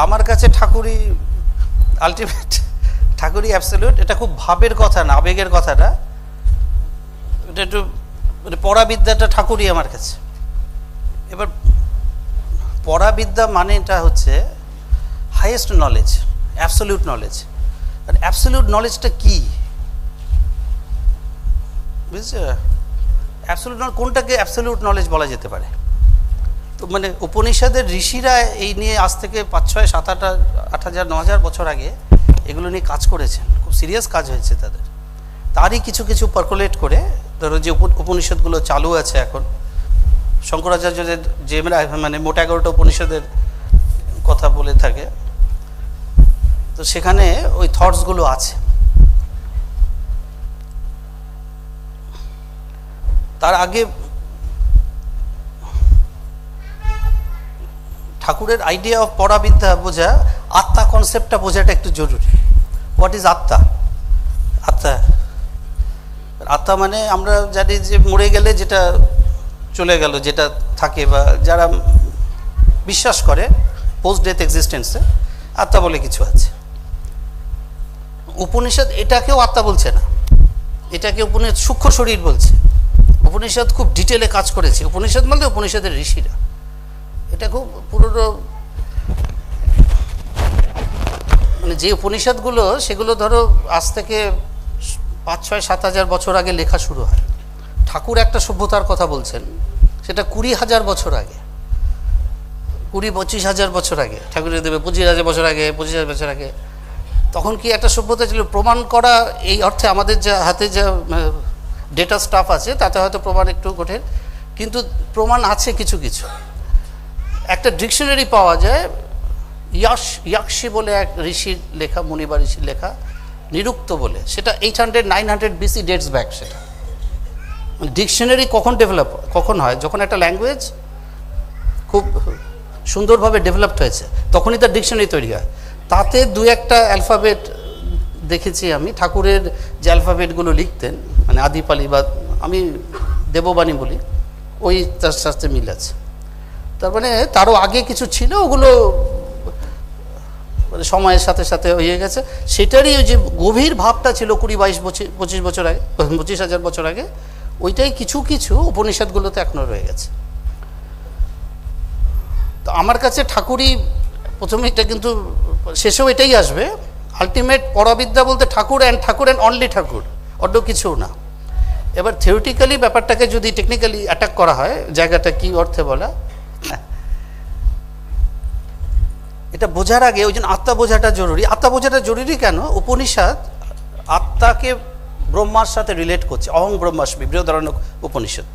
আমার কাছে ঠাকুরই ultimate, ঠাকুরই absolute. এটা খুব ভাবের কথা না, আবেগের কথাটা। এটা একটু মানে পরাবিদ্যাটা ঠাকুরই আমার কাছে। এবার পরাবিদ্যা মানে এটা হচ্ছে হাইয়েস্ট নলেজ, অ্যাবসলিউট নলেজ। আর অ্যাবসলিউট নলেজটা কী বুঝছো? অ্যাবসলিউট নলেজ কোনটাকে অ্যাবসলিউট নলেজ বলা যেতে পারে? তো মানে উপনিষদের ঋষিরা এই নিয়ে আজ থেকে 5, 6, 7, 8 হাজার 9 হাজার বছর আগে এগুলো নিয়ে কাজ করেছেন। খুব সিরিয়াস কাজ হয়েছে তাদের। তারই কিছু কিছু পার্কুলেট করে ধরো যে উপনিষদগুলো চালু আছে এখন, শঙ্করাচার্যদের যে মানে মোটা 11টা উপনিষদের কথা বলে থাকে, তো সেখানে ওই থটসগুলো আছে। তার আগে ঠাকুরের আইডিয়া অফ পরাবিদ্যা বোঝা, আত্মা কনসেপ্টটা বোঝাটা একটু জরুরি। হোয়াট ইজ আত্মা? আত্মা আত্মা মানে আমরা জানি যে মরে গেলে যেটা চলে গেল, যেটা থাকে, বা যারা বিশ্বাস করে পোস্ট ডেথ এক্সিস্টেন্সে আত্মা বলে কিছু আছে। উপনিষদ এটাকেও আত্মা বলছে না, এটাকে উপনিষদ সূক্ষ্ম শরীর বলছে। উপনিষদ খুব ডিটেলে কাজ করেছে। উপনিষদ বলতে উপনিষদের ঋষিরা, এটা খুব পুরো মানে যে উপনিষদগুলো সেগুলো ধরো আজ থেকে 5, 6, 7 হাজার বছর আগে লেখা শুরু হয়। ঠাকুর একটা সভ্যতার কথা বলছেন, সেটা 20,000 বছর আগে, 20-25 হাজার বছর আগে। ঠাকুরের দেবে 25,000 বছর আগে, 25,000 বছর আগে। তখন কি একটা সভ্যতা ছিল? প্রমাণ করা এই অর্থে আমাদের যা হাতে যা ডেটা স্টাফ আছে তাতে হয়তো প্রমাণ একটু কঠিন, কিন্তু প্রমাণ আছে কিছু কিছু। একটা ডিকশনারি পাওয়া যায়, ইয়াক্ষী বলে এক ঋষির লেখা, মুনিবা ঋষির লেখা, নিরুক্ত বলে, সেটা 800-900 BC ডেটস ব্যাক। সেটা ডিকশনারি কখন হয়? যখন একটা ল্যাঙ্গুয়েজ খুব সুন্দরভাবে ডেভেলপড হয়েছে, তখনই তার ডিকশনারি তৈরি হয়। তাতে 2-1টা অ্যালফাবেট দেখেছি আমি। ঠাকুরের যে অ্যালফাবেটগুলো লিখতেন, মানে আদিপালি বা আমি দেববাণী বলি, ওই তার সাথে মিল আছে। তার মানে তারও আগে কিছু ছিল, ওগুলো মানে সময়ের সাথে সাথে হয়ে গেছে। সেটারই ওই যে গভীর ভাবটা ছিল 20-22-25 বছর আগে, 25,000 বছর আগে, ওইটাই কিছু কিছু উপনিষদগুলোতে এখনও রয়ে গেছে। তো আমার কাছে ঠাকুরই প্রথমে, এটা কিন্তু শেষেও এটাই আসবে। আলটিমেট পরাবিদ্যা বলতে ঠাকুর অ্যান্ড অনলি ঠাকুর, অন্য কিছুও না। এবার থিওরিটিক্যালি ব্যাপারটাকে যদি টেকনিক্যালি অ্যাটাক করা হয়, জায়গাটা কি অর্থে বলা, এটা বোঝার আগে ওই জন্য আত্মা বোঝাটা জরুরি। আত্মা বোঝাটা জরুরি কেন? উপনিষদ আত্মাকে ব্রহ্মার সাথে রিলেট করছে। অহং ব্রহ্মাস্মি, বৃহদারণ্যক উপনিষদ।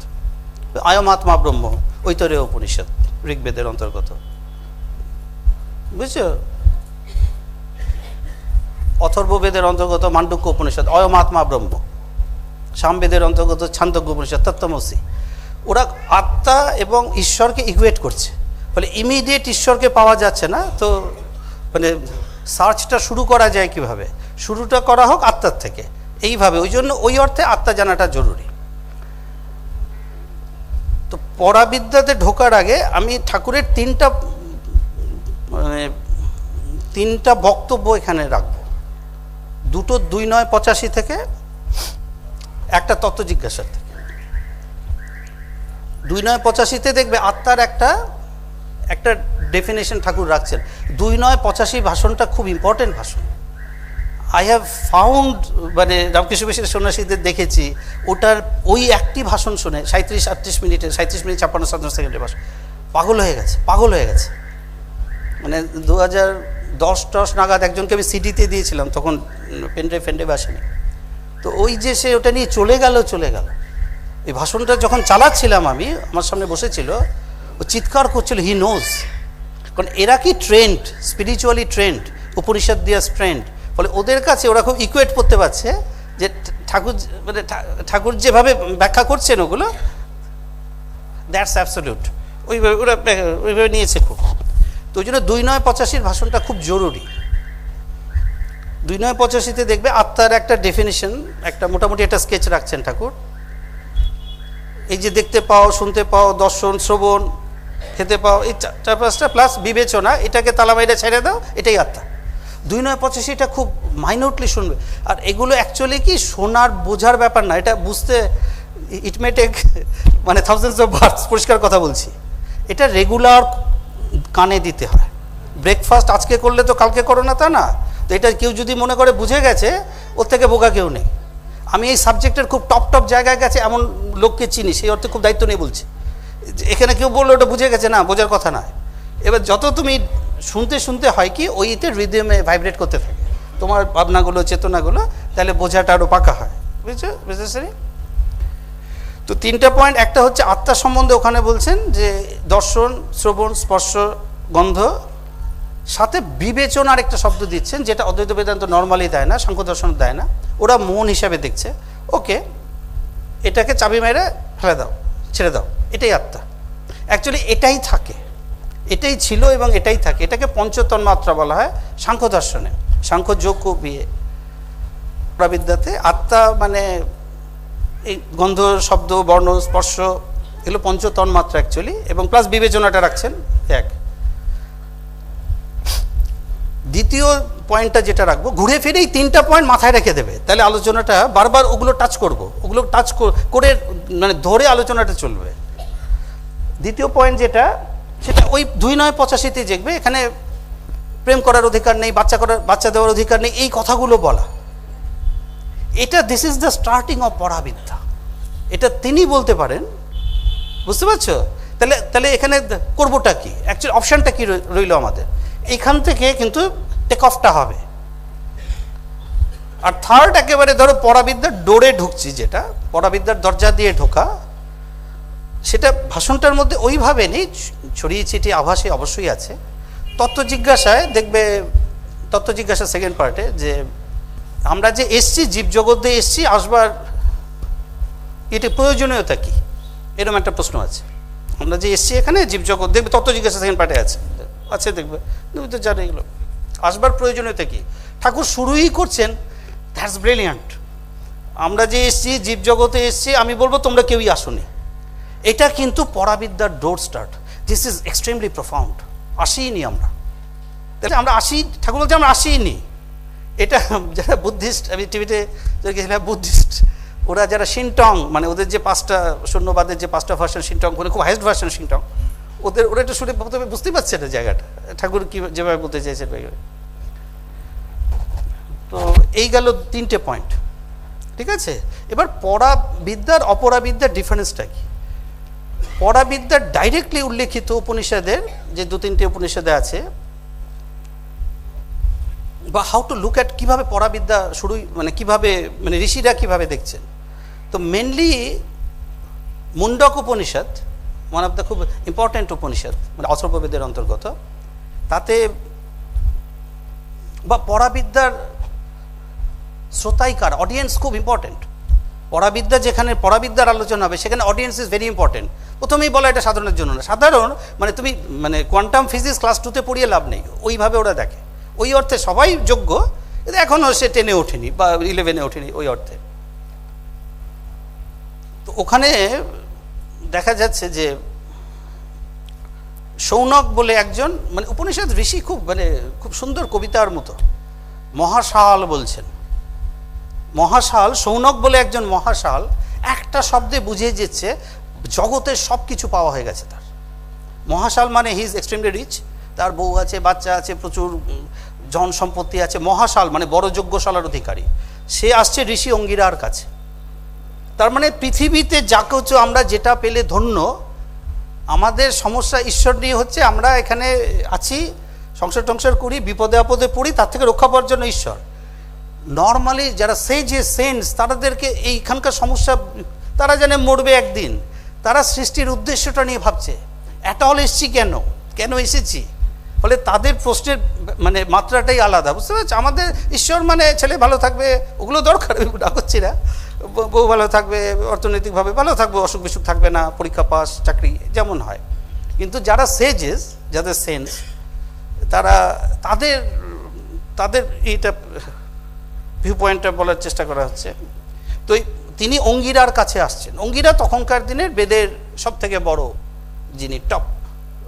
আয়ম আত্মা ব্রহ্ম, ঐতরেয় উপনিষদ, ঋগ্বেদের অন্তর্গত, বুঝছো? অথর্ববেদের অন্তর্গত মান্ডুক্য উপনিষদ, অয়ম আত্মা ব্রহ্ম। সামবেদের অন্তর্গত ছান্দোগ্য উপনিষদ, তত্ত্বমসি। ওরা আত্মা এবং ঈশ্বরকে ইকুয়েট করছে। ফলে ইমিডিয়েট ঈশ্বরকে পাওয়া যাচ্ছে না, তো মানে সার্চটা শুরু করা যায় কিভাবে? শুরুটা করা হোক আত্মার থেকে, এইভাবে। ওই জন্য ওই অর্থে আত্মা জানাটা জরুরি। তো পরাবিদ্যাতে ঢোকার আগে আমি ঠাকুরের তিনটা বক্তব্য এখানে রাখব। দুটো 2-9-85 থেকে, একটা তত্ত্ব জিজ্ঞাসার থেকে। 2-9-85-তে দেখবে আত্মার একটা ডেফিনেশন ঠাকুর রাখছেন। 2-9-85 ভাষণটা খুব ইম্পর্টেন্ট ভাষণ। আই হ্যাভ ফাউন্ড, মানে রামকৃষ্ণ মিশনের সন্ন্যাসীদের দেখেছি, ওটার ওই একটি ভাষণ শুনে 37-38 মিনিটের, 37 মিনিট 56 সেকেন্ডের ভাষণ, পাগল হয়ে গেছে। মানে 2010 নাগাদ একজনকে আমি সিডিতে দিয়েছিলাম, তখন পেনড্রাইভ আসেনি। তো ওই যে সে ওটা নিয়ে চলে গেল। এই ভাষণটা যখন চালাচ্ছিলাম আমি, আমার সামনে বসেছিল, ও চিৎকার করছিল, হি নোজ। কারণ এরা কি ট্রেন্ড, স্পিরিচুয়ালি ট্রেন্ড, উপনিষদ দিয়া ট্রেন্ড। ফলে ওদের কাছে ওরা খুব ইকুয়েট করতে পারছে যে ঠাকুর যেভাবে ব্যাখ্যা করছেন ওগুলো, দ্যাটস অ্যাবসলিউট। ওইভাবে নিয়েছে খুব। তো ওই জন্য 2-9-85 ভাষণটা খুব জরুরি। 2-9-85-তে দেখবে আত্মার একটা ডেফিনিশন, একটা মোটামুটি একটা স্কেচ রাখছেন ঠাকুর। এই যে দেখতে পাও, শুনতে পাও, দর্শন, শ্রবণ, খেতে পাও, এই চার পাঁচটা প্লাস বিবেচনা, এটাকে তালা বাইরে ছেড়ে দাও, এটাই আত্মা। 2-9-85 খুব মাইনরলি শুনবে। আর এগুলো অ্যাকচুয়ালি কি শোনার বোঝার ব্যাপার না, এটা বুঝতে ইট মে টেক মানে থাউজেন্ডস অফ বার্থস, পরিষ্কার কথা বলছি। এটা রেগুলার কানে দিতে হয়। ব্রেকফাস্ট আজকে করলে তো কালকে করো না তা না। তো এটা কেউ যদি মনে করে বুঝে গেছে, ওর থেকে বোকা কেউ নেই। আমি এই সাবজেক্টের খুব টপ জায়গায় গেছে এমন লোককে চিনি, সেই অর্থে খুব দায়িত্ব নিয়ে বলছি। এখানে কেউ বললো ওটা বুঝে গেছে, না, বোঝার কথা নয়। এবার যত তুমি শুনতে শুনতে হয় কি ওইতে রিদমে ভাইব্রেট করতে থাকে তোমার ভাবনাগুলো, চেতনাগুলো, তাহলে বোঝাটা আরও পাকা হয়। বুঝছো বুঝেছি? তো 3টা পয়েন্ট, একটা হচ্ছে আত্মা সম্বন্ধে ওখানে বলছেন যে দর্শন, শ্রবণ, স্পর্শ, গন্ধ, সাথে বিবেচনার একটা শব্দ দিচ্ছেন, যেটা অদ্বৈত বেদান্ত নর্মালি দেয় না, সাংখ্য দর্শন দেয় না। ওরা মন হিসাবে দেখছে। ওকে, এটাকে চাবি মেরে ফেলে দাও, ছেড়ে দাও, এটাই আত্মা। অ্যাকচুয়ালি এটাই থাকে, এটাই ছিল এবং এটাই থাকে। এটাকে পঞ্চতন্মাত্রা বলা হয় সাংখ্য দর্শনে, সাংখ্য যোগ বিয়ে প্রাবিদ্যাতে। আত্মা মানে এই গন্ধ, শব্দ, বর্ণ, স্পর্শ, এগুলো পঞ্চতন্মাত্রা অ্যাকচুয়ালি, এবং প্লাস বিবেচনাটা রাখছেন এক। দ্বিতীয় পয়েন্টটা যেটা রাখবো, ঘুরে ফিরে এই 3টা পয়েন্ট মাথায় রেখে দেবে, তাহলে আলোচনাটা বারবার ওগুলো টাচ করব, ওগুলো টাচ করে মানে ধরে আলোচনাটা চলবে। দ্বিতীয় পয়েন্ট যেটা, সেটা ওই 2-9-85 দেখবে এখানে প্রেম করার অধিকার নেই, বাচ্চা দেওয়ার অধিকার নেই, এই কথাগুলো বলা। এটা this is the starting of পরাবিদ্যা, এটা তিনি বলতে পারেন। বুঝতে পারছো? তাহলে এখানে করবোটা কি, অ্যাকচুয়ালি অপশানটা কি রইল আমাদের? এইখান থেকে কিন্তু টেক অফটা হবে। আর থার্ড, একেবারে ধরো পরাবিদ্যার ডোরে ঢুকছি, যেটা পরাবিদ্যার দরজা দিয়ে ঢোকা, সেটা ভাষণটার মধ্যে ওইভাবে নেই, ছড়িয়ে ছিটিয়ে আভাসে অবশ্যই আছে। তত্ত্ব জিজ্ঞাসায় দেখবে, তত্ত্ব জিজ্ঞাসা সেকেন্ড পার্টে, যে আমরা যে এসছি, জীবজগতে এসছি, আসবার এটা প্রয়োজনীয়তা কি, এরকম একটা প্রশ্ন আছে। আমরা যে এসছি এখানে জীবজগৎ, দেখবে তত্ত্ব জিজ্ঞাসা সেকেন্ড পার্টে আছে দেখবে, তুমি তো জানো এগুলো। আসবার প্রয়োজনীয়তা কি? ঠাকুর শুরুই করছেন, দ্যাটস ব্রিলিয়ান্ট। আমরা যে এসছি, জীবজগতে এসছি, আমি বলবো তোমরা কেউই আসোনি। এটা কিন্তু পরাবিদ্যার door start. This is extremely profound. আসিনি আমরা, তাহলে আমরা আসি, ঠাকুর বলছে আমরা আসিনি। এটা যারা বুদ্ধিস্ট, আমি টিভিতে গেছিলাম, বুদ্ধিস্ট ওরা যারা শিনটং, মানে ওদের যে 5টা শূন্যবাদের যে 5টা ভার্সন শিনটং, মানে খুব হাইস্ট ভার্সন শিনটং, ওরা একটু শুনে প্রথমে বুঝতেই পারছে না জায়গাটা, ঠাকুর কি যেভাবে বলতে চাইছেন। তো এই গেল 3টে পয়েন্ট, ঠিক আছে? এবার পরাবিদ্যার অপরাবিদ্যার ডিফারেন্সটা কি? পরাবিদ্যার ডাইরেক্টলি উল্লেখিত উপনিষদের যে 2-3টে উপনিষদে আছে, বা হাউ টু লুক অ্যাট, কীভাবে পরাবিদ্যা শুরুই, মানে কীভাবে, মানে ঋষিরা কীভাবে দেখছেন। তো mainly Mundaka Upanishad, one of the খুব ইম্পর্ট্যান্ট উপনিষদ, মানে অথর্ববেদের অন্তর্গত। তাতে বা পরাবিদ্যার শ্রোতাইকার, অডিয়েন্স খুব ইম্পর্ট্যান্ট। পরাবিদ্যা, যেখানে পরাবিদ্যার আলোচনা হবে, সেখানে অডিয়েন্স ইজ ভেরি ইম্পর্টেন্ট। প্রথমেই বলা এটা সাধারণের জন্য না, সাধারণ মানে তুমি মানে কোয়ান্টাম ফিজিক্স ক্লাস 2তে পড়িয়ে লাভ নেই, ওইভাবে ওরা দেখে। ওই অর্থে সবাই যোগ্য, এখনও সে 10-এ ওঠেনি বা 11-এ ওঠেনি, ওই অর্থে। তো ওখানে দেখা যাচ্ছে যে শৌনক বলে একজন, মানে উপনিষদ ঋষি, খুব সুন্দর কবিতার মতো, মহাশাল বলছেন। মহাশাল, শৌনক বলে একজন মহাশাল, একটা শব্দে বুঝিয়ে যাচ্ছে জগতের সব কিছু পাওয়া হয়ে গেছে তার। মহাশাল মানে হি ইজ এক্সট্রিমলি রিচ, তার বউ আছে, বাচ্চা আছে, প্রচুর জন সম্পত্তি আছে। মহাশাল মানে বড় যজ্ঞশালার অধিকারী। সে আসছে ঋষি অঙ্গিরার কাছে। তার মানে পৃথিবীতে যা কিছু আমরা যেটা পেলে ধন্য, আমাদের সমস্যা ঈশ্বর নিয়ে হচ্ছে, আমরা এখানে আছি, সংসার টংসার করি, বিপদে আপদে পড়ি, তার থেকে রক্ষা পাওয়ার জন্য ঈশ্বর। নর্মালি যারা সেন্স, তাদেরকে এইখানকার সমস্যা, তারা জানে মরবে একদিন, তারা সৃষ্টির উদ্দেশ্যটা নিয়ে ভাবছে, এটা হল এসছি কেন এসেছি। ফলে তাদের প্রশ্নের মানে মাত্রাটাই আলাদা, বুঝতে পারছি? আমাদের ঈশ্বর মানে ছেলে ভালো থাকবে, ওগুলো দরকার, না করছি না, বউ ভালো থাকবে, অর্থনৈতিকভাবে ভালো থাকবে, অসুখ বিসুখ থাকবে না, পরীক্ষা পাস, চাকরি, যেমন হয়। কিন্তু যারা যাদের সেন্স, তারা তাদের এইটা ভিউ পয়েন্টটা বলার চেষ্টা করা হচ্ছে। তো তিনি অঙ্গিরার কাছে আসছেন। অঙ্গিরা তখনকার দিনের বেদের সব থেকে বড় যিনি টপ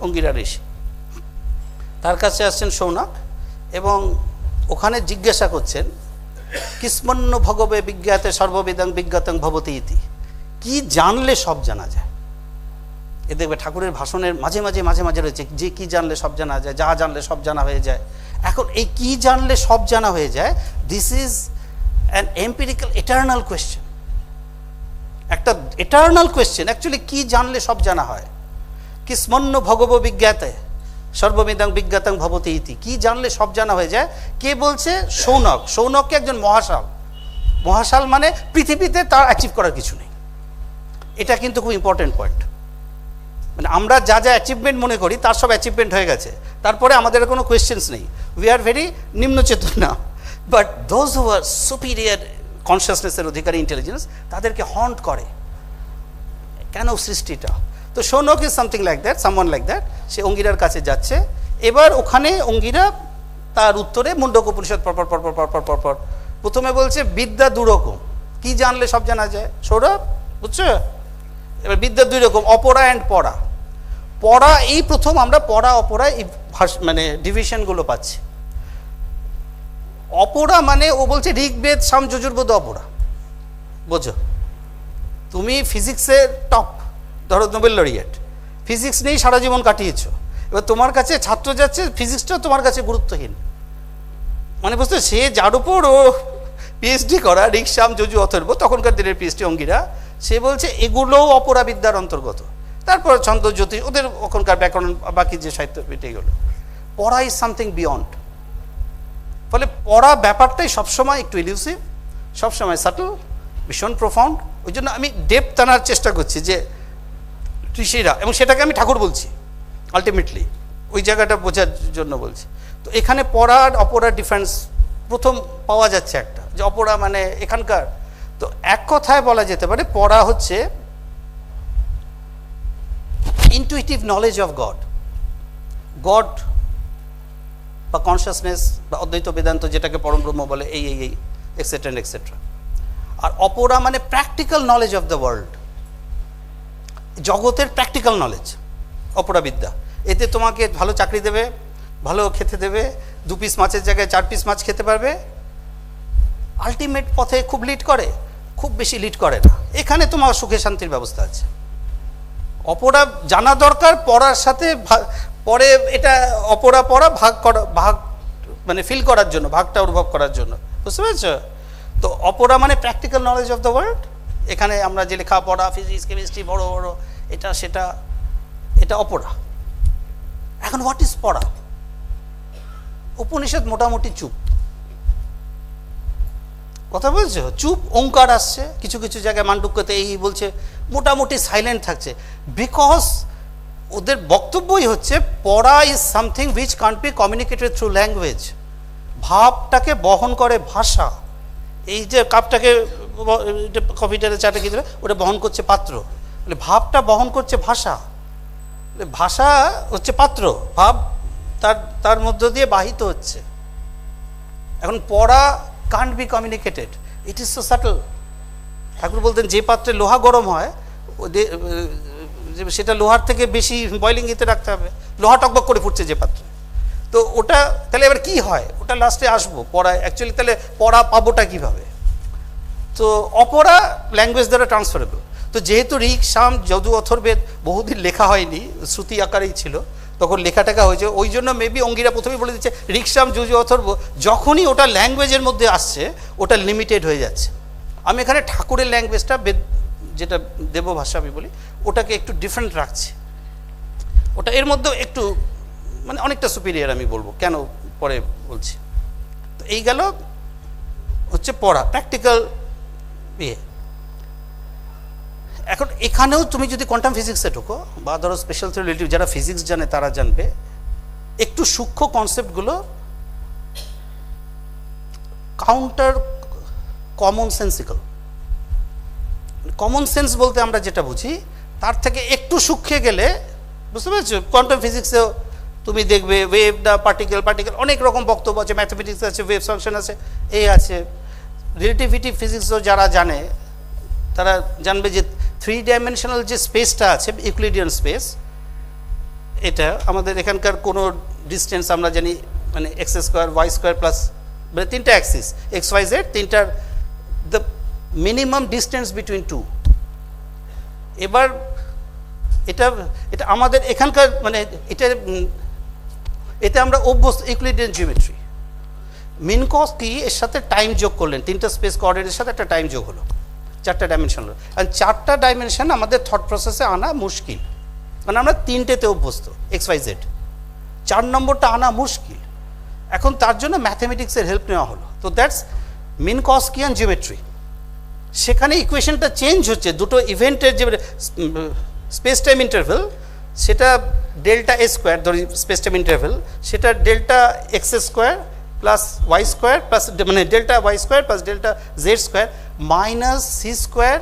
অঙ্গিরা ঋষি, তার কাছে আসছেন সৌনক এবং ওখানে জিজ্ঞাসা করছেন কিসমন্য ভগবে বিজ্ঞাতে সর্ববিদাং বিজ্ঞাতং ভবতি ইতি, কি জানলে সব জানা যায়। এ দেখবে ঠাকুরের ভাষণের মাঝে মাঝে মাঝে মাঝে রয়েছে যে কি জানলে সব জানা যায়, যা জানলে সব জানা হয়ে যায়। এখন এই কি জানলে সব জানা হয়ে যায়, this is an empirical eternal question, একটা এটার্নাল কোয়েশ্চেন। অ্যাকচুয়ালি কি জানলে সব জানা হয়, কিসমন্য ভগব বিজ্ঞাতে সর্ববিদাং বিজ্ঞাতং ভবতি ইতি, কি জানলে সব জানা হয়ে যায়। কে বলছে? সৌনক। সৌনককে একজন মহাশাল, মহাশাল মানে পৃথিবীতে তার অ্যাচিভ করার কিছু নেই। এটা কিন্তু খুব ইম্পর্টেন্ট পয়েন্ট। মানে আমরা যা যা অ্যাচিভমেন্ট মনে করি তার সব অ্যাচিভমেন্ট হয়ে গেছে, তারপরে আমাদের কোনো কোয়েশ্চেন্স নেই, উই আর ভেরি নিম্নচেতনা। But those who are superior কনসিয়াসনেসের অধিকারী, ইন্টেলিজেন্স, তাদেরকে হন্ট করে কেন সৃষ্টিটা। তো Shaunak is something like that, someone like that. সে অঙ্গিরার কাছে যাচ্ছে, এবার ওখানে অঙ্গিরা তার উত্তরে মুন্ডক উপনিষদ পরপর পরপর পরপর পরপর প্রথমে বলছে বিদ্যা দুরকম, কি জানলে সব জানা যায়। সৌরভ বুঝছো? এবার বিদ্যা দুই রকম, অপরা অ্যান্ড পড়া। পড়া এই প্রথম আমরা পড়া অপরা এই মানে ডিভিশনগুলো পাচ্ছি। অপরা মানে ও বলছে ঋগ্বেদ সাম যজুর্বেদ অপরা। বোঝো, তুমি ফিজিক্সের টপ, ধরো নোবেল লরিয়েট, ফিজিক্স নিয়েই সারা জীবন কাটিয়েছো, এবার তোমার কাছে ছাত্র যাচ্ছে ফিজিক্সটা তোমার কাছে গুরুত্বহীন। মানে বুঝতে, সে যার উপর ও পিএইচডি করা, ঋক্সাম যজু অথর্ব, তখনকার দিনের পিএইচডি অঙ্গিরা, সে বলছে এগুলোও অপরাবিদ্যার অন্তর্গত। তারপর ছন্দ জ্যোতিষ, ওদের ওখানকার ব্যাকরণ, বাকি যে সাহিত্য এগুলো। পড়া ইজ সামথিং বিয়ন্ড। ফলে পড়া ব্যাপারটাই সবসময় একটু ইলিউসিভ, সবসময় সাটল, ভীষণ প্রফাউন্ড। ওই জন্য আমি ডেপথ আনার চেষ্টা করছি যে ঋষিরা, এবং সেটাকে আমি ঠাকুর বলছি আলটিমেটলি, ওই জায়গাটা বোঝার জন্য বলছি। তো এখানে পড়া আর অপরার ডিফারেন্স প্রথম পাওয়া যাচ্ছে একটা, যে অপরা মানে এখানকার। তো এক কথায় বলা যেতে পারে পড়া হচ্ছে intuitive knowledge of god, god বা কনসিয়াসনেস বা অদ্বৈত বেদান্ত যেটাকে পরম ব্রহ্ম বলে, এই এই এই এক্সেট্রা অ্যান্ড এক্সেট্রা। আর অপরা মানে practical knowledge of the world, জগতের প্র্যাকটিক্যাল নলেজ, অপরাবিদ্যা। এতে তোমাকে ভালো চাকরি দেবে, ভালো খেতে দেবে, 2 পিস মাছের জায়গায় 4 পিস মাছ খেতে পারবে। আলটিমেট পথে খুব লিড করে, খুব বেশি লিড করে না। এখানে তোমার সুখে শান্তির ব্যবস্থা আছে। অপরা জানা দরকার পড়ার সাথে, পরে এটা অপরা পড়া ভাগ করা, ভাগ মানে ফিল করার জন্য, ভাগটা অনুভব করার জন্য, বুঝতে পেরেছ? তো অপরা মানে practical knowledge of the world. এখানে আমরা যে লেখাপড়া, ফিজিক্স, কেমিস্ট্রি, বড় বড় এটা সেটা, এটা অপরা। এখন হোয়াট ইজ পড়া? উপনিষদ মোটামুটি চুপ, কথা বলছো, চুপ। ওঙ্কার আসছে কিছু কিছু জায়গায়, মান্ডুক্যতে এই বলছে, মোটামুটি সাইলেন্ট থাকছে। বিকজ ওদের বক্তব্যই হচ্ছে পড়া is something which can't be communicated through language. ভাবটাকে বহন করে ভাষা। এই যে কাপটাকে, কফিটারে চাটা কি, ওটা বহন করছে পাত্র, মানে ভাবটা বহন করছে ভাষা। ভাষা হচ্ছে পাত্র, ভাব তার তার মধ্য দিয়ে বাহিত হচ্ছে। এখন পড়া can't be communicated, it is so subtle. Thakur বলতেন যে পাত্রে লোহা গরম হয় সেটা লোহার থেকে বেশি বয়লিং ইতে রাখতে হবে, লোহা টকবক করে ফুটছে যে পাত্রে। তো ওটা তাহলে এবার কি হয়, ওটা লাস্টে আসবো পড়ায়। অ্যাকচুয়ালি তাহলে পড়া পাবোটা কীভাবে? তো অপরা ল্যাঙ্গুয়েজ দ্বারা ট্রান্সফারেবল। তো যেহেতু ঋক সাম যজু অথর্বেদ বহুদিন লেখা হয়নি, শ্রুতি আকারেই ছিল, তখন লেখাটাকা হয়েছে, ওই জন্য মেবি অঙ্গিরা প্রথমেই বলে দিচ্ছে ঋক সাম যজু অথর্ব, যখনই ওটা ল্যাঙ্গুয়েজের মধ্যে আসছে ওটা লিমিটেড হয়ে যাচ্ছে। আমি এখানে ঠাকুরের ল্যাঙ্গুয়েজটা, যেটা দেবভাষা আমি বলি, ওটাকে একটু ডিফারেন্ট রাখছি। ওটা এর মধ্যেও একটু মানে অনেকটা সুপিরিয়ার আমি বলবো, কেন পরে বলছি। তো এই গেল হচ্ছে পড়া, প্র্যাকটিক্যাল ইয়ে। এখন এখানেও তুমি যদি কোয়ান্টাম ফিজিক্সে ঢোকো, বা ধরো স্পেশাল রিলেটিভ, যারা ফিজিক্স জানে তারা জানবে, একটু সূক্ষ্ম কনসেপ্টগুলো counter common sensical. Common sense বলতে আমরা যেটা বুঝি তার থেকে একটু সূক্ষ্মে গেলে, বুঝতে পেরেছো? কোয়ান্টাম ফিজিক্সেও তুমি দেখবে ওয়েভ, দা পার্টিকেল, অনেক রকম বক্তব্য আছে, ম্যাথমেটিক্স আছে, ওয়েভ ফাংশন আছে, এই আছে। রিলেটিভিটি ফিজিক্সও যারা জানে তারা জানবে যে 3 ডাইমেনশনাল যে স্পেসটা আছে, ইউক্লিডিয়ান স্পেস, এটা আমাদের এখানকার কোনো ডিস্টেন্স আমরা জানি মানে X square Y square plus মানে তিনটা অ্যাক্সিস এক্স ওয়াই জেড তিনটার the minimum distance between two. এবার এটা এটা আমাদের এখানকার মানে এতে আমরা অভ্যস্ত ইউক্লিডিয়ান জিওমেট্রি। মিন কস কি এর সাথে টাইম যোগ করলেন, তিনটা স্পেস কোঅর্ডিনেটের সাথে একটা টাইম যোগ হলো, চারটা ডাইমেনশন হলো। আর চারটা ডাইমেনশন আমাদের থট প্রসেসে আনা মুশকিল, কারণ আমরা তিনটেতে অভ্যস্ত এক্স ওয়াই জেড, 4 নম্বরটা আনা মুশকিল। এখন তার জন্য ম্যাথমেটিক্সের হেল্প নেওয়া হলো। তো দ্যাটস মিন কসকিয়ান জিওমেট্রি। সেখানে ইকুয়েশনটা চেঞ্জ হচ্ছে, দুটো ইভেন্টের যে স্পেস টাইম ইন্টারভেল সেটা ডেল্টা এ স্কোয়ার ধরি স্পেস টাইম ইন্টারভেল, সেটা delta X square plus Y square plus মানে delta Y square plus delta Z square minus C square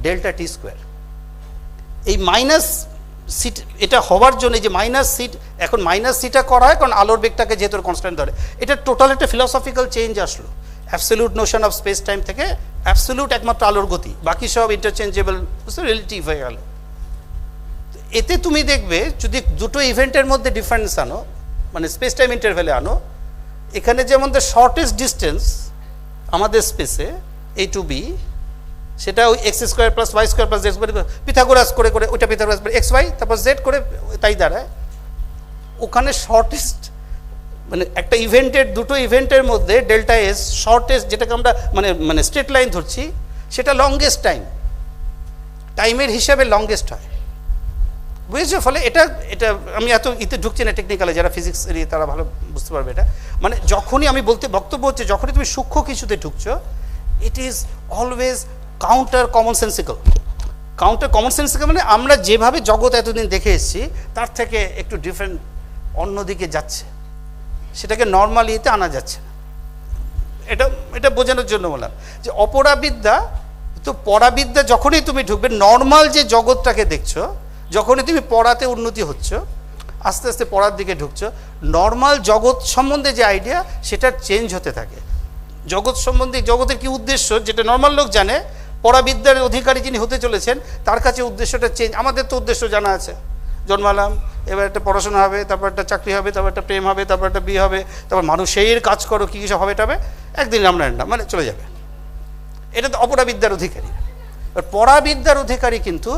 delta T square. এই মাইনাস সিট এটা হওয়ার জন্য যে মাইনাস সিট, এখন মাইনাস সিটা করা হয় কারণ আলোর বেগটাকে যেহেতু কনস্ট্যান্ট ধরে। এটা টোটাল একটা ফিলসফিক্যাল চেঞ্জ আসলো, absolute Notion of speech time থেকে অ্যাবসলিউট একমাত্র আলোর গতি, বাকি সব ইন্টারচেঞ্জেবল রিলেটিভ হয়ে গেল। এতে তুমি দেখবে যদি দুটো ইভেন্টের মধ্যে ডিফারেন্স আনো মানে স্পেস টাইম ইন্টারভেলে আনো, এখানে যেমন দ্য শর্টেস্ট ডিস্টেন্স আমাদের স্পেসে এ টু বি সেটা ওই X square plus Y square plus Z square Pythagoras করে করে ওইটা পিথাগোরাস এক্স ওয়াই তারপর জেড করে তাই দাঁড়ায়। ওখানে শর্টেস্ট মানে একটা ইভেন্টের দুটো ইভেন্টের মধ্যে ডেল্টা এস শর্টেস্ট যেটাকে আমরা মানে স্ট্রেট লাইন ধরছি সেটা লংগেস্ট টাইমের হিসাবে লংগেস্ট হয়, বুঝেছো? ফলে এটা এটা আমি এতে ঢুকছি না টেকনিক্যালে, যারা ফিজিক্স এরিয়ে তারা ভালো বুঝতে পারবে এটা। মানে যখনই আমি বক্তব্য হচ্ছে যখনই তুমি সূক্ষ্ম কিছুতে ঢুকছো it is always counter common sensical মানে আমরা যেভাবে জগৎ এতদিন দেখে এসেছি তার থেকে একটু ডিফারেন্ট অন্যদিকে যাচ্ছে, সেটাকে নর্মাল ইয়েতে আনা যাচ্ছে না। এটা বোঝানোর জন্য বললাম যে অপরাবিদ্যা তো পরাবিদ্যা যখনই তুমি ঢুকবে নর্মাল যে জগৎটাকে দেখছো, যখনই তুমি পড়াতে উন্নতি হচ্ছ আস্তে আস্তে পড়ার দিকে ঢুকছো, নর্মাল জগৎ সম্বন্ধে যে আইডিয়া সেটা চেঞ্জ হতে থাকে। জগৎ সম্বন্ধে জগতের কি উদ্দেশ্য যেটা নর্মাল লোক জানে, পরাবিদ্যার অধিকারী যিনি হতে চলেছেন তার কাছে উদ্দেশ্যটা চেঞ্জ। আমাদের তো উদ্দেশ্য জানা আছে, জন্মালাম, এবার একটা পড়াশোনা হবে, তারপর একটা চাকরি হবে, তারপর একটা প্রেম হবে, তারপর একটা বিয়ে হবে, তারপর মানুষের কাজ করো কী কী সব হবে টাবে, একদিন আমরা না মানে চলে যাবে। এটা তো অপরাবিদ্যার অধিকারী। আর পরাবিদ্যার অধিকারী কিন্তু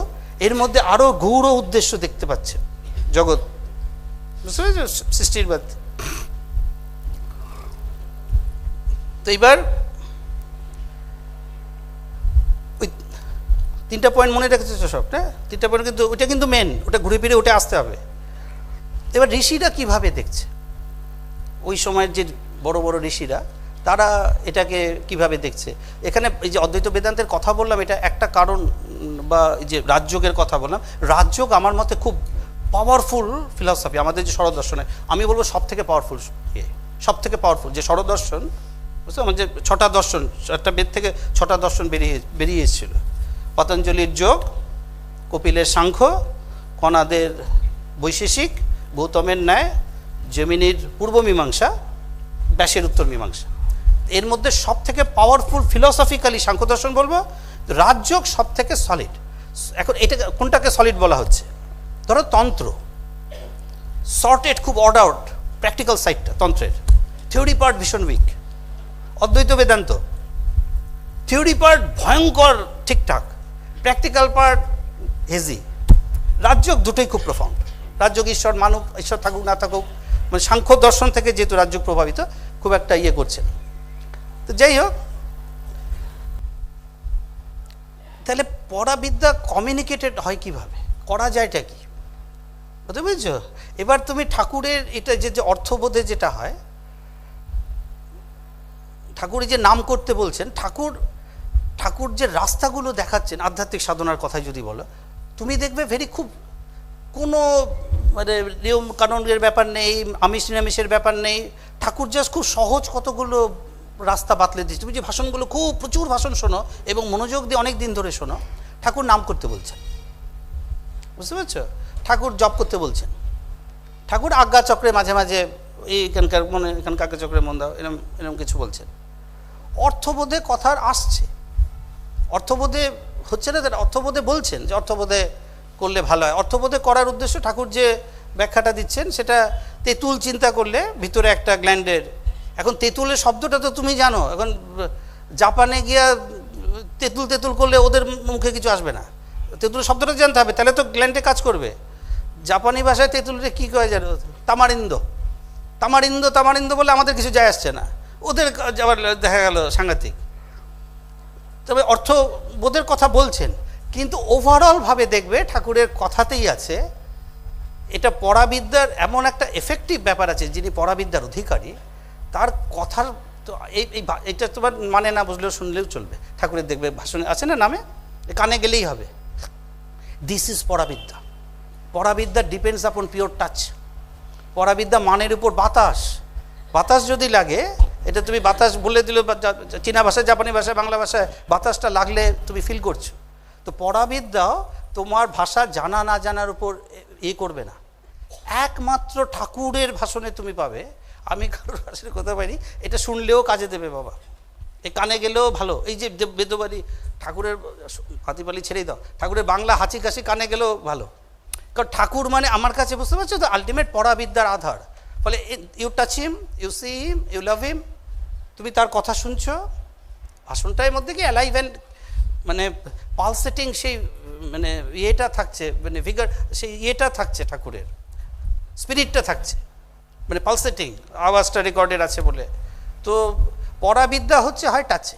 এর মধ্যে আরও গৌর উদ্দেশ্য দেখতে পাচ্ছে জগৎ, বুঝতে পেরেছ? সৃষ্টির বাদ। তো এইবার ওই 3টা পয়েন্ট মনে রেখেছে সব, হ্যাঁ 3টা পয়েন্ট কিন্তু ওটা কিন্তু মেন, ওটা ঘুরে ফিরে ওটা আসতে হবে। এবার ঋষিরা কিভাবে দেখছে, ওই সময়ের যে বড় বড় ঋষিরা তারা এটাকে কিভাবে দেখছে। এখানে এই যে অদ্বৈত বেদান্তের কথা বললাম এটা একটা কারণ, বা এই যে রাজযোগের কথা বললাম, রাজযোগ আমার মতে খুব পাওয়ারফুল ফিলসফি আমাদের যে ষড়দর্শনে, আমি বলবো সব থেকে পাওয়ারফুল যে ষড়দর্শন, বুঝতে আমার যে 6টা দর্শন, 4টা বেদ থেকে 6টা দর্শন বেরিয়ে এসেছিল। পতঞ্জলির যোগ, কপিলের সাংখ্য, কণাদের বৈশেষিক, গৌতমের ন্যায়, জমিনীর পূর্ব মীমাংসা, ব্যাসের উত্তর মীমাংসা। এর মধ্যে সব থেকে পাওয়ারফুল ফিলসফিক্যালি সাংখ্য দর্শন বলবো, রাজযোগ সব থেকে সলিড। এখন এটা কোনটাকে সলিড বলা হচ্ছে? ধরো তন্ত্র সর্টেড, খুব অর্ডার্ড প্র্যাকটিক্যাল সাইডটা তন্ত্রের, থিওরি পার্ট ভীষণ উইক। অদ্বৈত বেদান্ত থিওরি পার্ট ভয়ঙ্কর ঠিকঠাক, প্র্যাকটিক্যাল পার্ট হেজি। রাজযোগ দুটোই খুব প্রফাউন্ড। রাজযোগ ঈশ্বর মানব, ঈশ্বর থাকুক না থাকুক, মানে সাংখ্য দর্শন থেকে যেহেতু রাজযোগ প্রভাবিত, খুব একটা ইয়ে করছে। তো যাই হোক, তাহলে পরাবিদ্যা কমিউনিকেটেড হয় কিভাবে, করা যায়টা কি, বুঝতে পেরেছ? এবার তুমি ঠাকুরের এটা যে অর্থবোধে যেটা হয়, ঠাকুর যে নাম করতে বলছেন, ঠাকুর যে রাস্তাগুলো দেখাচ্ছেন আধ্যাত্মিক সাধনার কথাই যদি বলো, তুমি দেখবে খুব কোনো মানে নিয়ম কানুনের ব্যাপার নেই, আমিষ নিরামিষের ব্যাপার নেই। ঠাকুর জাস্ট খুব সহজ কতগুলো রাস্তা বাতলে দিচ্ছে। তুমি যে ভাষণগুলো খুব প্রচুর ভাষণ শোনো এবং মনোযোগ দিয়ে অনেক দিন ধরে শোনো, ঠাকুর নাম করতে বলছেন, বুঝতে পারছো? ঠাকুর জপ করতে বলছেন, ঠাকুর আজ্ঞা চক্রে মাঝে মাঝে এখানকার আজ্ঞা চক্রে মন দাও এরকম কিছু বলছেন। অর্থবোধে কথা আসছে, অর্থবোধে হচ্ছে না, অর্থবোধে বলছেন যে অর্থবোধে করলে ভালো হয়। অর্থবোধে করার উদ্দেশ্য ঠাকুর যে ব্যাখ্যাটা দিচ্ছেন সেটা তেঁতুল চিন্তা করলে ভিতরে একটা গ্ল্যান্ডের, এখন তেঁতুলের শব্দটা তো তুমি জানো, এখন জাপানে গিয়া তেঁতুল তেঁতুল করলে ওদের মুখে কিছু আসবে না, তেঁতুলের শব্দটা জানতে হবে, তাহলে তো গ্ল্যান্ডে কাজ করবে। জাপানি ভাষায় তেঁতুলটা কী কয় জানো, তামারিন্দো, তামারিন্দো তামারিন্দো বলে আমাদের কিছু যায় আসছে না, ওদের আবার দেখা গেল সাংঘাতিক। তবে অর্থবোধের কথা বলছেন, কিন্তু ওভারঅলভাবে দেখবে ঠাকুরের কথাতেই আছে এটা পরাবিদ্যার এমন একটা এফেক্টিভ ব্যাপার আছে, যিনি পরাবিদ্যার অধিকারী তার কথার তো এইটা তোমার মানে না বুঝলেও শুনলেও চলবে। ঠাকুরের দেখবে ভাষণে আছে না নামে, কানে গেলেই হবে, দিস ইজ পরাবিদ্যা। পরাবিদ্যা ডিপেন্ডস আপন পিওর টাচ। পরাবিদ্যা মানের উপর বাতাস, বাতাস যদি লাগে, এটা তুমি বাতাস বলে দিলে চীনা ভাষায়, জাপানি ভাষায়, বাংলা ভাষায় বাতাসটা লাগলে তুমি ফিল করছো। তো পরাবিদ্যাও তোমার ভাষা জানা না জানার উপর করবে না, একমাত্র ঠাকুরের ভাষণে তুমি পাবে। আমি কারোর ভাষায় কথা পাইনি, এটা শুনলেও কাজে দেবে বাবা, এই কানে গেলেও ভালো। এই যে বেদবাড়ি ঠাকুরের হাতিপালি ছেড়েই দাও, ঠাকুরের বাংলা হাঁচি কাশি কানে গেলেও ভালো, কারণ ঠাকুর মানে আমার কাছে বুঝতে পারছো তো আলটিমেট পরাবিদ্যার আধার। ফলে you touch him, you see him, you love him, তুমি তার কথা শুনছো, ভাষণটার মধ্যে কি অ্যালাইভ অ্যান্ড মানে পালসেটিং সেই মানে ইয়েটা থাকছে, মানে ফিগার সেই ইয়েটা থাকছে, ঠাকুরের স্পিরিটটা থাকছে, মানে পালসেটিং আওয়াজটা রেকর্ডেড আছে বলে। তো পরাবিদ্যা হচ্ছে হয় টাচে,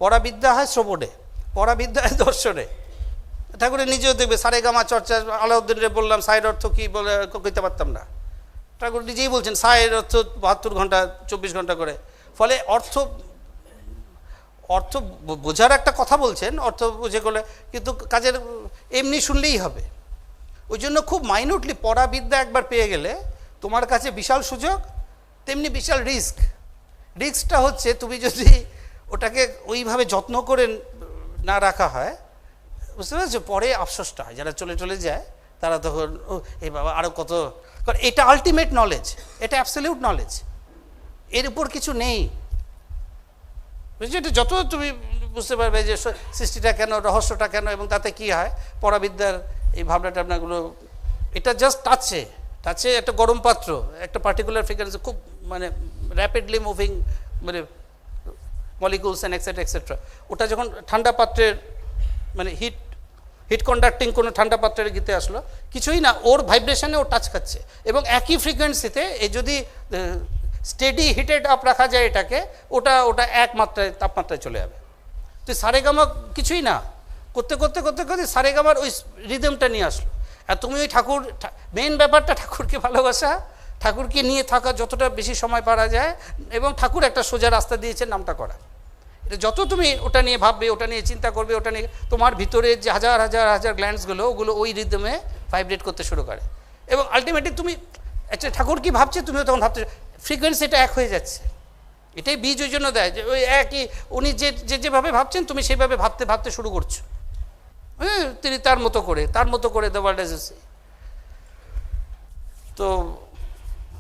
পরাবিদ্যা হয় শ্রবণে, পরাবিদ্যা হয় দর্শনে। ঠাকুরের নিজেও দেখবে সারেগামা চর্চা, আলাউদ্দিনের বললাম সায়ের অর্থ কী বলে কইতে পারতাম না, ঠাকুর নিজেই বলছেন সায়ের অর্থ 72 ঘন্টা 24 ঘন্টা করে। ফলে অর্থ অর্থ বোঝার একটা কথা বলছেন, অর্থ বুঝে গেলে কিন্তু কাজের এমনি শুনলেই হবে। ওই জন্য খুব মাইনুটলি পরাবিদ্যা একবার পেয়ে গেলে তোমার কাছে বিশাল সুযোগ, তেমনি বিশাল রিস্ক। রিস্কটা হচ্ছে তুমি যদি ওটাকে ওইভাবে যত্ন করে না রাখা হয়, বুঝতে পারছো, পরে আফসোসটা হয়। যারা চলে চলে যায় তারা তখন ও এই বাবা আরও কত, কারণ এটা আলটিমেট নলেজ, এটা অ্যাবসলিউট নলেজ, এর উপর কিছু নেই। বুঝছো, এটা যত তুমি বুঝতে পারবে যে সৃষ্টিটা কেন, রহস্যটা কেন, এবং তাতে কী হয় পরাবিদ্যার এই ভাবনা টাবনাগুলো, এটা জাস্ট টাচে টাচে একটা গরম পাত্র, একটা পার্টিকুলার ফ্রিকোয়েন্সি খুব মানে র্যাপিডলি মুভিং মানে মলিকুলস অ্যান্ড এক্সেট্রা এক্সেট্রা, ওটা যখন ঠান্ডা পাত্রের মানে হিট কন্ডাক্টিং কোনো ঠান্ডা পাত্রের গীতে আসলো, কিছুই না, ওর ভাইব্রেশনে ও টাচ খাচ্ছে, এবং একই ফ্রিকোয়েন্সিতে এই যদি স্টেডি হিটেড আপ রাখা যায় এটাকে, ওটা ওটা এক মাত্রায় তাপমাত্রায় চলে যাবে। তো সারেগামা কিছুই না, করতে করতে করতে করতে সারেগামার ওই রিদমটা নিয়ে আসলো। আর তুমি ওই ঠাকুর, মেন ব্যাপারটা ঠাকুরকে ভালোবাসা, ঠাকুরকে নিয়ে থাকা যতটা বেশি সময় পারা যায়, এবং ঠাকুর একটা সোজা রাস্তা দিয়েছেন নামটা করা। এটা যত তুমি ওটা নিয়ে ভাববে, ওটা নিয়ে চিন্তা করবে, ওটা নিয়ে তোমার ভিতরে যে হাজার হাজার হাজার গ্ল্যান্ডসগুলো, ওগুলো ওই রিদমে ভাইব্রেট করতে শুরু করে, এবং আলটিমেটলি তুমি একটা ঠাকুর কী ভাবছে তুমিও তখন ভাবতে, ফ্রিকোয়েন্সিটা এক হয়ে যাচ্ছে। এটাই বীজ ওই জন্য দেয় যে ওই একই, উনি যেভাবে ভাবছেন তুমি সেইভাবে ভাবতে ভাবতে শুরু করছো, হ্যাঁ, তিনি তার মতো করে the world as you see. তো